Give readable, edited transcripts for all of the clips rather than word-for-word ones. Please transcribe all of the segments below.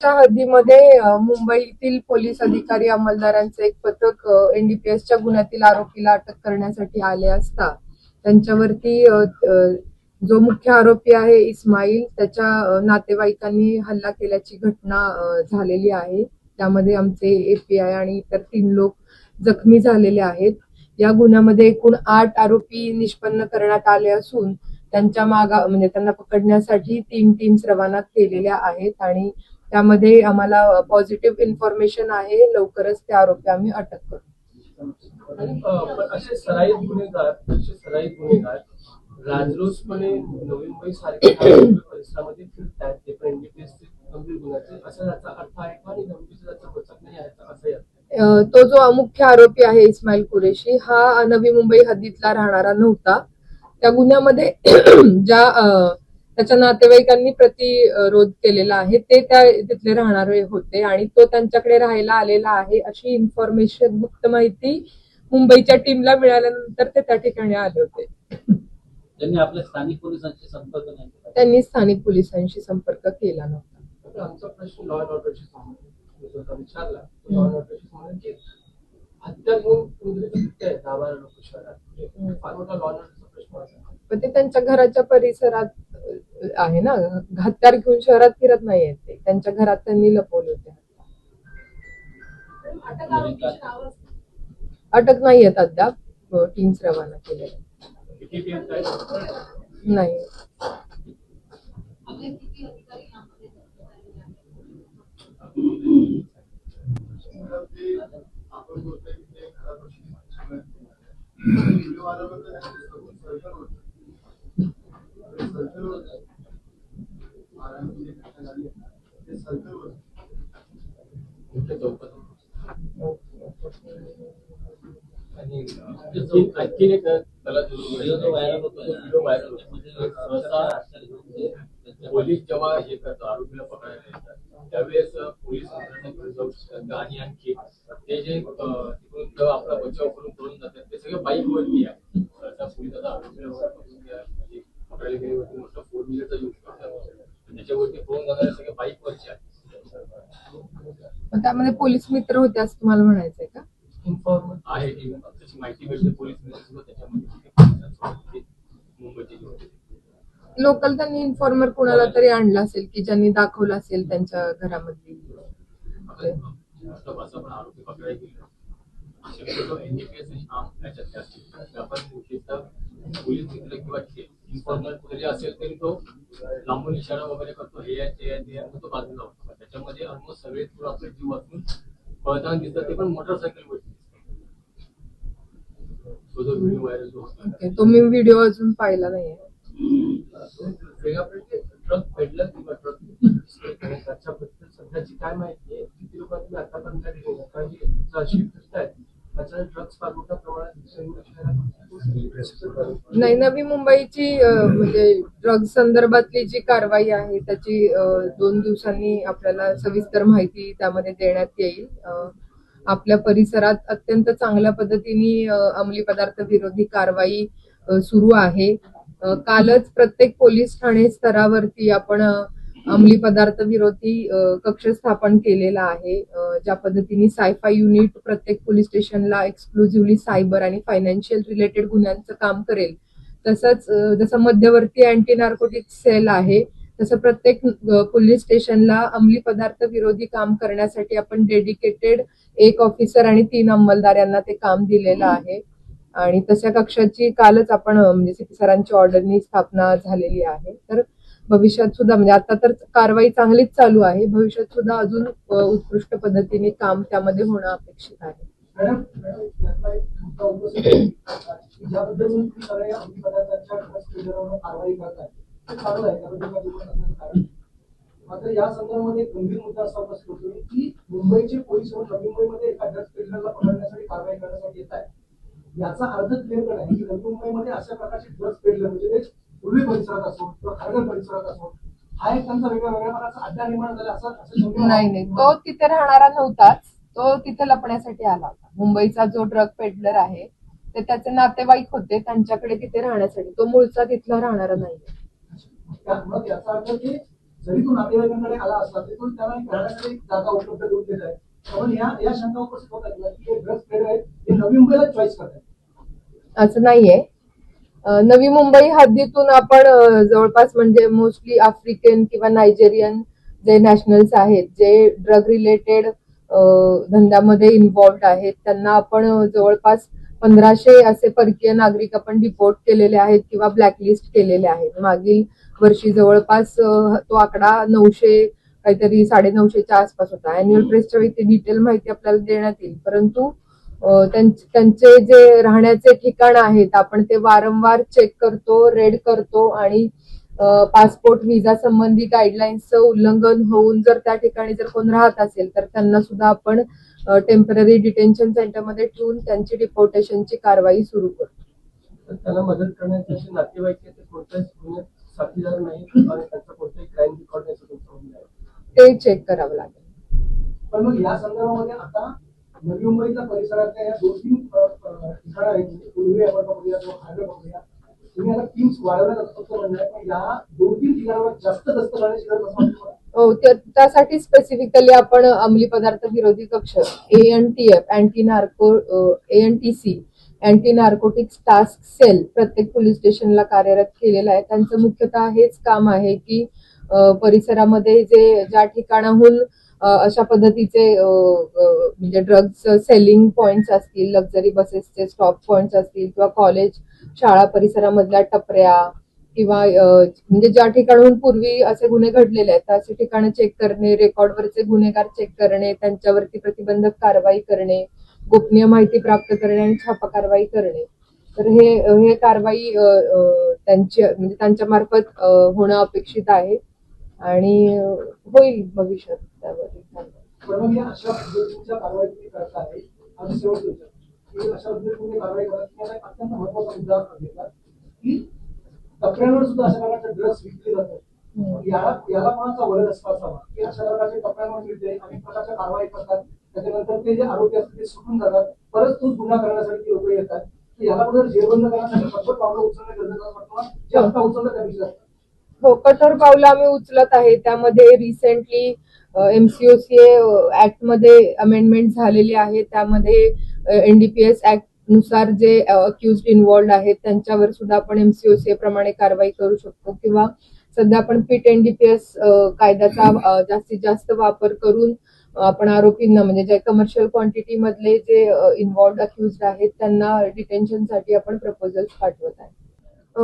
च्या हद्दीमध्ये मुंबईतील पोलीस अधिकारी अंमलदारांचे एक पथक एनडीपीएसच्या गुन्ह्यातील आरोपीला अटक करण्यासाठी आले असता त्यांच्यावरती जो मुख्य आरोपी आहे इस्माईल त्याच्या नातेवाईकांनी हल्ला केल्याची घटना झालेली आहे. त्यामध्ये आमचे एपीआय आणि इतर 3 लोक जखमी झालेले आहेत. या गुन्ह्यामध्ये एकूण 8 आरोपी निष्पन्न करण्यात आले असून त्यांच्या म्हणजे त्यांना पकडण्यासाठी 3 टीम्स रवाना केलेल्या आहेत आणि त्यामध्ये आम्हाला पॉझिटिव्ह इन्फॉर्मेशन आहे. लवकरच ते आरोपी आम्ही अटक करू. असे सराईत गुन्हेगार राजरोसपणे नवी मुंबई सारख्या परिसरामध्ये फिरतात ते पण एनडीपीएसचे गंभीर गुन्ह्याचे असा याचा अर्थ आहे का आणि नवीचा बचत नाही आहे असं तो जो मुख्य आरोपी आहे इस्माईल कुरेशी हा नवी मुंबई हद्दीतला राहणारा नव्हता. त्या गुन्ह्यामध्ये ज्या त्याच्या नातेवाईकांनी प्रतिरोध केलेला आहे ते त्या तिथले राहणारे होते आणि तो त्यांच्याकडे राहायला आलेला आहे अशी इन्फॉर्मेशन गुप्त माहिती मुंबईच्या टीमला मिळाल्यानंतर ते त्या ठिकाणी आले होते. त्यांनी आपल्या स्थानिक पोलिसांशी संपर्क नाही केला. त्यांनी स्थानिक पोलिसांशी संपर्क केला नव्हता. आमचा प्रश्न लॉ अँड ऑर्डरशी संबंधित विचारला. लॉ अँड ऑर्डरशी संबंधित हत्या घेऊन 10-12 लोक शहरात फार मोठा लॉ अँड ऑर्डरचा प्रश्न असा. पण ते त्यांच्या घराच्या परिसरात आहे ना. हत्यार घेऊन शहरात फिरत नाहीये ते. त्यांच्या घरात त्यांनी लपवले होते. अटक नाही आहेत अद्याप. टीम्स रवाना केलेल्या नाही. आणखी एक त्याला व्हिडिओ व्हायरल होतो. पोलीस जेव्हा हे करतो आरोपीला पकडायला येतात त्यावेळेस पोलीस जाऊ शकतात आणि आणखी ते जे तिकडून आपला बचाव करून जातात ते सगळे बाईकवरती आहे. पोलीस आता आरोपीला पकडायला गेल्यावरती मोठा 4 व्हीलरचा यूज करतात त्याच्यावरती पळून जाणारे सगळे बाईकवरचे आहेत. त्यामध्ये पोलीस मित्र होते असं तुम्हाला म्हणायचंय का? इन्फॉर्मर आहे त्याची माहिती भेटते पोलीस मित्र त्याच्यामध्ये मुंबईची लोकल त्यांनी इन्फॉर्मर कोणाला तरी आणला असेल की ज्यांनी दाखवलं असेल त्यांच्या घरामध्ये. आरोपी पकडायला गेले एनडीपीएस पोलीस मित्र किंवा इन्फॉर्मर जरी असेल तरी तो लांबून इशारा वगैरे करतो हे तो बाजूला होतो. त्याच्यामध्ये ऑलमोस्ट सगळे आपले जीव वाचून पळताना दिसतात ते पण मोटरसायकलवरती. व्हिडिओ व्हायरल होतो तो मी व्हिडिओ अजून पाहिला नाहीये. ट्रक पेडलर किंवा ट्रक त्याच्याबद्दल सध्याची काय माहिती आहे? किती लोक तुम्ही आतापर्यंत अशी फिरतायत त्याचा ड्रग्स फार मोठ्या प्रमाणात नाही. नवी मुंबईची म्हणजे ड्रग्ज संदर्भातली जी कारवाई आहे त्याची 2 दिवसांनी आपल्याला सविस्तर माहिती त्यामध्ये देण्यात येईल. आपल्या परिसरात अत्यंत चांगल्या पद्धतीने अंमली पदार्थ विरोधी कारवाई सुरू आहे. कालच प्रत्येक पोलीस ठाणे स्तरावरती आपण अंमली पदार्थ विरोधी कक्ष स्थापन केलेला आहे. ज्या पद्धतीने सायफाय युनिट प्रत्येक पोलीस स्टेशनला एक्सक्लुझिव्हली सायबर आणि फायनान्शियल रिलेटेड गुन्ह्यांचं काम करेल तसंच जसं मध्यवर्ती अँटी नार्कोटिक सेल आहे तसं प्रत्येक पोलीस स्टेशनला अंमली पदार्थ विरोधी काम करण्यासाठी आपण डेडिकेटेड 1 ऑफिसर आणि 3 अंमलदार यांना ते काम दिलेलं आहे. आणि तशा कक्षाची कालच आपण म्हणजे सीपी सरांची ऑर्डरनी स्थापना झालेली आहे. तर भविष्यात सुद्धा म्हणजे आता तर कारवाई चांगलीच चालू आहे. भविष्यात सुद्धा अजून उत्कृष्ट पद्धतीने काम त्यामध्ये होणं अपेक्षित आहे. मात्र या संदर्भामध्ये गंभीर मुद्दा असा उपस्थित होतो की मुंबईचे पोलीस नवी मुंबईमध्ये एका ड्रग्ज पेडलरला पकडण्यासाठी कारवाई करण्यासाठी येत आहे. याचा अर्थ क्लिअर आहे की नवी मुंबईमध्ये अशा प्रकारचे ड्रग्ज पेडलर म्हणजे पूर्वी परिसरात असो किंवा खारघर परिसरात असो हा एक त्यांचा वेगळ्या प्रकारचा अड्डा निर्माण झाला असं नाही. तो तिथे राहणारा नव्हताच. तो तिथे लपण्यासाठी आला होता. मुंबईचा जो ड्रग पेडलर आहे ते त्याचे नातेवाईक होते त्यांच्याकडे तिथे राहण्यासाठी. तो मूळचा तिथला राहणारा नाहीये. याचा अर्थ की जरी तो नातेवाईकांकडे आला असला तरी तो त्याला एक राहण्यासाठी एक जागा उपलब्ध करून देत आहे. म्हणून या शंका उपस्थित होतात की हे ड्रग्ज पेडर आहेत हे नवी मुंबईला चॉईस करतात. असं नाहीये. नवी मुंबई हद्दीतून आपण जवळपास म्हणजे मोस्टली आफ्रिकन किंवा नायजेरियन जे नॅशनल्स आहेत जे ड्रग रिलेटेड धंद्यामध्ये इन्व्हॉल्ड आहेत त्यांना आपण जवळपास 1500 असे परकीय नागरिक आपण डिपोर्ट केलेले आहेत किंवा ब्लॅकलिस्ट केलेले आहेत. मागील वर्षी जवळपास तो आकडा 900 काहीतरी 950च्या आसपास होता. अॅन्युअल प्रेसच्या वेळी ती डिटेल माहिती आपल्याला देण्यात येईल. परंतु त्यांचे जे राहण्याचे ठिकाण आहेत आपण ते वारंवार चेक करतो, रेड करतो आणि पासपोर्ट व्हिसा संबंधी गाईडलाईन्सचं उल्लंघन होऊन जर त्या ठिकाणी जर कोण राहत असेल तर त्यांना सुद्धा आपण टेम्पररी डिटेन्शन सेंटरमध्ये ठेवून त्यांची डिपोर्टेशनची कारवाई सुरू करतो. त्याला मदत करण्याचे असे नातेवाईक ते कोणत्याच गुन्ह्यात साथीदार नाही आणि त्यांचा कोणताही क्राईम रेकॉर्ड नाही. ते चेक करावं लागेल. पण मग या संदर्भामध्ये आता नवी मुंबईच्या परिसरातल्या या 2-3 ठिकाणं आहेत पूर्वी आपण बघूया किंवा खांडे बघूया तुम्ही आता टीम्स वाढवण्यात फक्त म्हणणं आहे पण या 2-3 ठिकाणावर जास्त गस्त करण्याची गरज असं हो, त्यासाठी स्पेसिफिकली आपण अंमली पदार्थ विरोधी कक्ष ANTF ANTC anti narcotics task cell police पोलीस स्टेशनला कार्यरत केलेला आहे. त्यांचं मुख्यतः हेच काम आहे की परिसरामध्ये ज्या ठिकाणाहून अशा पद्धतीचे म्हणजे ड्रग्ज सेलिंग पॉइंट्स असतील, लक्झरी बसेसचे स्टॉप पॉइंट्स असतील किंवा कॉलेज शाळा परिसरामधल्या टपऱ्या किंवा म्हणजे ज्या ठिकाणाहून पूर्वी असे गुन्हे घडलेले आहेत असे ठिकाणं चेक करणे, रेकॉर्डवरचे गुन्हेगार चेक करणे, त्यांच्यावरती प्रतिबंधक कारवाई करणे, गोपनीय माहिती प्राप्त करणे आणि छापा कारवाई करणे. तर हे कारवाई त्यांच्या मार्फत होणं अपेक्षित आहे आणि होईल भविष्यात त्यावर. पण या अशा पद्धतीच्या कारवाई तुम्ही करत आहे आणि शेवट अशा पद्धतीने कारवाई करत अत्यंत महत्वाचा मुद्दा घेतला की टपऱ्यांवर सुद्धा अशा प्रकारचे ड्रग्स विकले जातात. याला कोणाचा वरद असावा की अशा प्रकारचे टपऱ्यांवर मिळते अनेक प्रकारच्या कारवाई करतात त्याच्यानंतर ते जे आरोपी असतात ते सुटून जातात परत तोच गुन्हा करण्यासाठी लोक येतात. याला कुठे जेरबंद करण्यासाठी कठोर पावलं उचलणं गरजेचं वाटतं जे आता उचललं त्यापेक्षा. हो, कठोर पावलं आम्ही उचलत आहे. त्यामध्ये रिसेंटली MCOCA ऍक्ट मध्ये अमेंडमेंट झालेली आहे. त्यामध्ये NDPS ऍक्ट नुसार जे अक्युज्ड इन्व्हॉल्ड आहेत त्यांच्यावर सुद्धा आपण MCOCA प्रमाणे कारवाई करू शकतो किंवा सध्या आपण फिट NDPS कायद्याचा जास्तीत जास्त वापर करून आपण आरोपींना म्हणजे जे कमर्शियल क्वांटिटी मधले जे इन्व्हॉल्ड अक्युज्ड आहेत त्यांना डिटेन्शनसाठी आपण प्रपोजल्स पाठवत आहे.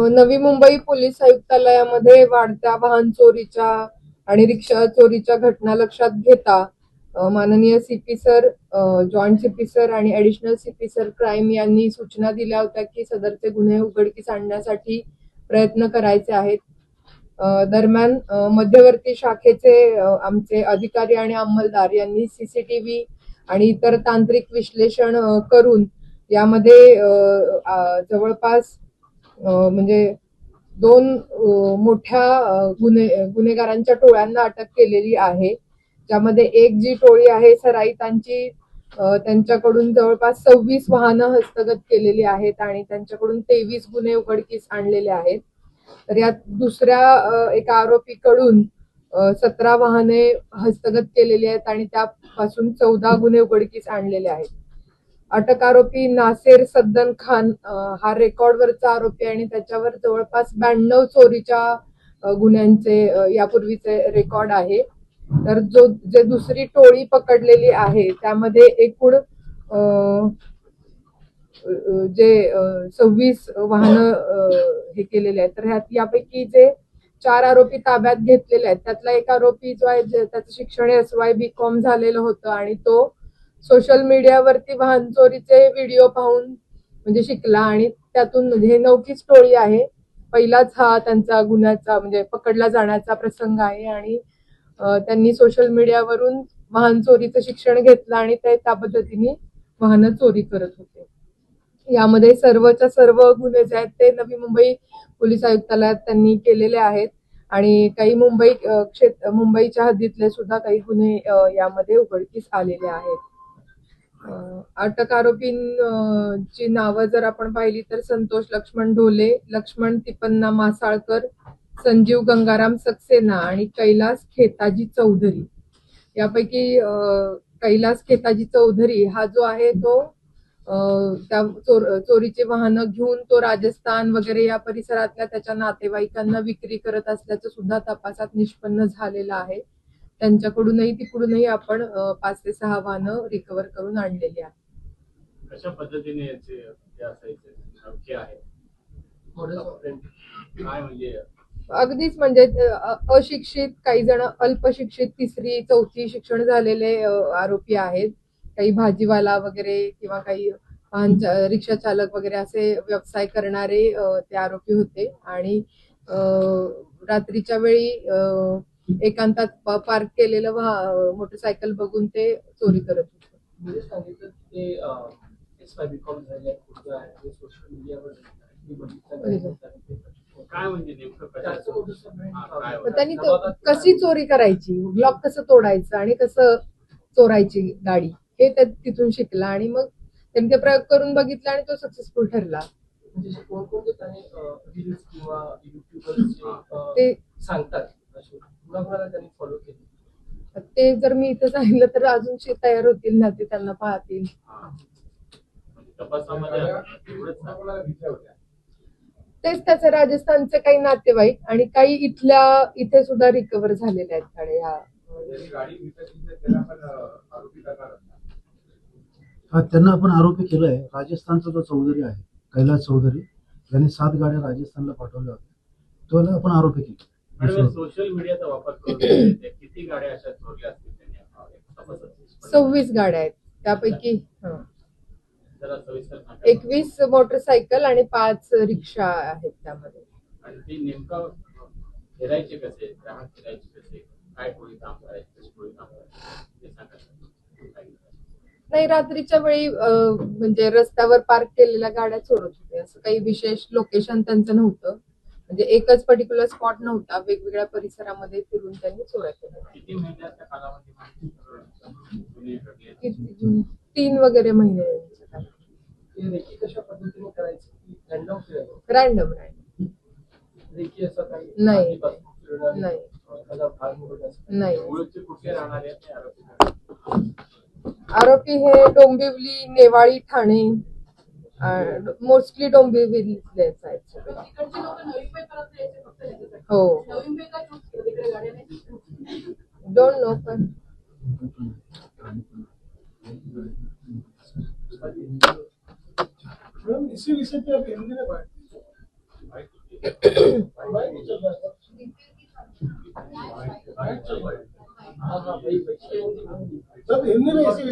नवी मुंबई पोलीस आयुक्तालयामध्ये वाढत्या वाहन चोरीच्या आणि रिक्षा चोरीच्या घटना लक्षात घेता माननीय CP sir, joint CP sir आणि ऍडिशनल CP सर क्राईम यांनी सूचना दिल्या होत्या की सदरचे गुन्हे उघडकीस आणण्यासाठी प्रयत्न करायचे आहेत. दरम्यान मध्यवर्ती शाखेचे आमचे अधिकारी आणि अंमलदार यांनी CCTV आणि इतर तांत्रिक विश्लेषण करून यामध्ये जवळपास म्हणजे 2 मोठ्या गुन्हेगारांच्या टोळ्यांना अटक केलेली आहे. ज्यामध्ये एक जी टोळी आहे सराईतांची त्यांच्याकडून जवळपास 26 वाहनं हस्तगत केलेली आहेत आणि त्यांच्याकडून 23 गुन्हे उघडकीस आणलेले आहेत. तर यात दुसऱ्या एका आरोपीकडून 17 वाहने हस्तगत केलेली आहेत आणि त्यापासून 14 गुन्हे उघडकीस आणलेले आहेत. अटक आरोपी नासेर सद्दन खान हा रेकॉर्डवरचा आरोपी आणि त्याच्यावर जवळपास 92 चोरीच्या गुन्ह्यांचे यापूर्वीचे रेकॉर्ड आहे. तर जे दुसरी टोळी पकडलेली आहे त्यामध्ये एकूण जे 26 वाहनं हे केलेले आहेत. तर यापैकी जे 4 आरोपी ताब्यात घेतलेले आहेत त्यातला एक आरोपी जो आहे त्याचं शिक्षण SY BCom झालेलं होतं आणि तो सोशल मीडियावरती वाहन चोरीचे व्हिडिओ पाहून म्हणजे शिकला आणि त्यातून म्हणजे हे नवखीच टोळी आहे. पहिलाच हा त्यांचा गुन्ह्याचा म्हणजे पकडला जाण्याचा प्रसंग आहे आणि त्यांनी सोशल मीडियावरून वाहन चोरीचं शिक्षण घेतलं आणि ते त्या पद्धतीने वाहनं चोरी करत होते. यामध्ये सर्वच्या सर्व गुन्हे जे आहेत ते नवी मुंबई पोलीस आयुक्तालयात त्यांनी केलेले आहेत आणि काही मुंबईच्या हद्दीतले सुद्धा काही गुन्हे यामध्ये उघडकीस आलेले आहेत. अटक आरोपींची नावं जर आपण पाहिली तर संतोष लक्ष्मण ढोले, लक्ष्मण तिपन्ना मासाळकर, संजीव गंगाराम सक्सेना आणि कैलास खेताजी चौधरी यापैकी कैलास खेताजी चौधरी हा जो आहे तो त्या चोरीचे वाहनं घेऊन तो राजस्थान वगैरे या परिसरातल्या त्याच्या नातेवाईकांना विक्री करत असल्याचं सुद्धा तपासात निष्पन्न झालेलं आहे. त्यांच्याकडूनही तिकडूनही आपण 5 ते 6 वाहनं रिकव्हर करून आणलेली आहेत. कशा पद्धतीने याचे हे असायचे नक्की आहे काय म्हणजे अगदीच म्हणजे अशिक्षित, काही जण अल्पशिक्षित, 3री 4थी शिक्षण झालेले आरोपी आहेत. काही भाजीवाला वगैरे किंवा काही रिक्षा चालक वगैरे असे व्यवसाय करणारे ते आरोपी होते आणि रात्रीच्या वेळी एकांतात पार्क केलेलं मोटरसायकल बघून ते चोरी करत होते. म्हणजे सांगितलं ते SY.BCom झाले सोशल मीडियावर काय म्हणजे नेमकं मग त्यांनी कशी चोरी करायची, ब्लॉक कसं तोडायचं आणि कसं चोरायची गाडी हे तिथून शिकला आणि मग त्यांनी ते प्रयोग करून बघितला आणि तो सक्सेसफुल ठरला. म्हणजे कोणकोणते त्याने रील्स किंवा युट्यूबर्स ते सांगतात कुणाकुणाला त्यांनी फॉलो केले ते जर मी इथं सांगितलं तर अजून तयार होतील ना, ते त्यांना पाहतील. तेच त्याचे राजस्थानचे काही नातेवाईक आणि काही इथे सुद्धा रिकव्हर झालेले आहेत गाड्या. त्यांना आपण आरोपी केलाय. राजस्थानचा जो चौधरी आहे कैलास चौधरी यांनी 7 गाड्या राजस्थानला पाठवल्या होत्या. तो आपण आरोपी केला. सोशल मीडियाचा वापर करून किती गाड्या अशा चोरल्या असतील त्यांनी? 26 गाड्या आहेत. त्यापैकी 21 मोटरसायकल आणि 5 रिक्षा आहेत त्यामध्ये. आणि ती नेमका फिरायचे कसे, ग्राहक फिरायचे कसे, काय टोळी काम करायचे, टोळी काम करायचे ते सांगा. नाही, रात्रीच्या वेळी म्हणजे रस्त्यावर पार्क केलेल्या गाड्या चोरत होते. असं काही विशेष लोकेशन त्यांचं नव्हतं, म्हणजे एकच पर्टिक्युलर स्पॉट नव्हता. वेगवेगळ्या परिसरामध्ये फिरून त्यांनी चोऱ्या केल्या. किती महिन्याच्या कालावधीमध्ये 3 वगैरे महिने. रेकी कशा पद्धतीने करायची रॅन्डम रेकी असं काही नाही. कुठे राहणारे आरोपी हे डोंबिवली, नेवाळी, ठाणे, मोस्टली डोंबिवलीतलेच आहेत. हो, डोंट नो पण इसी विषय पे अब हिंदी में बात सब हिंदी में इसी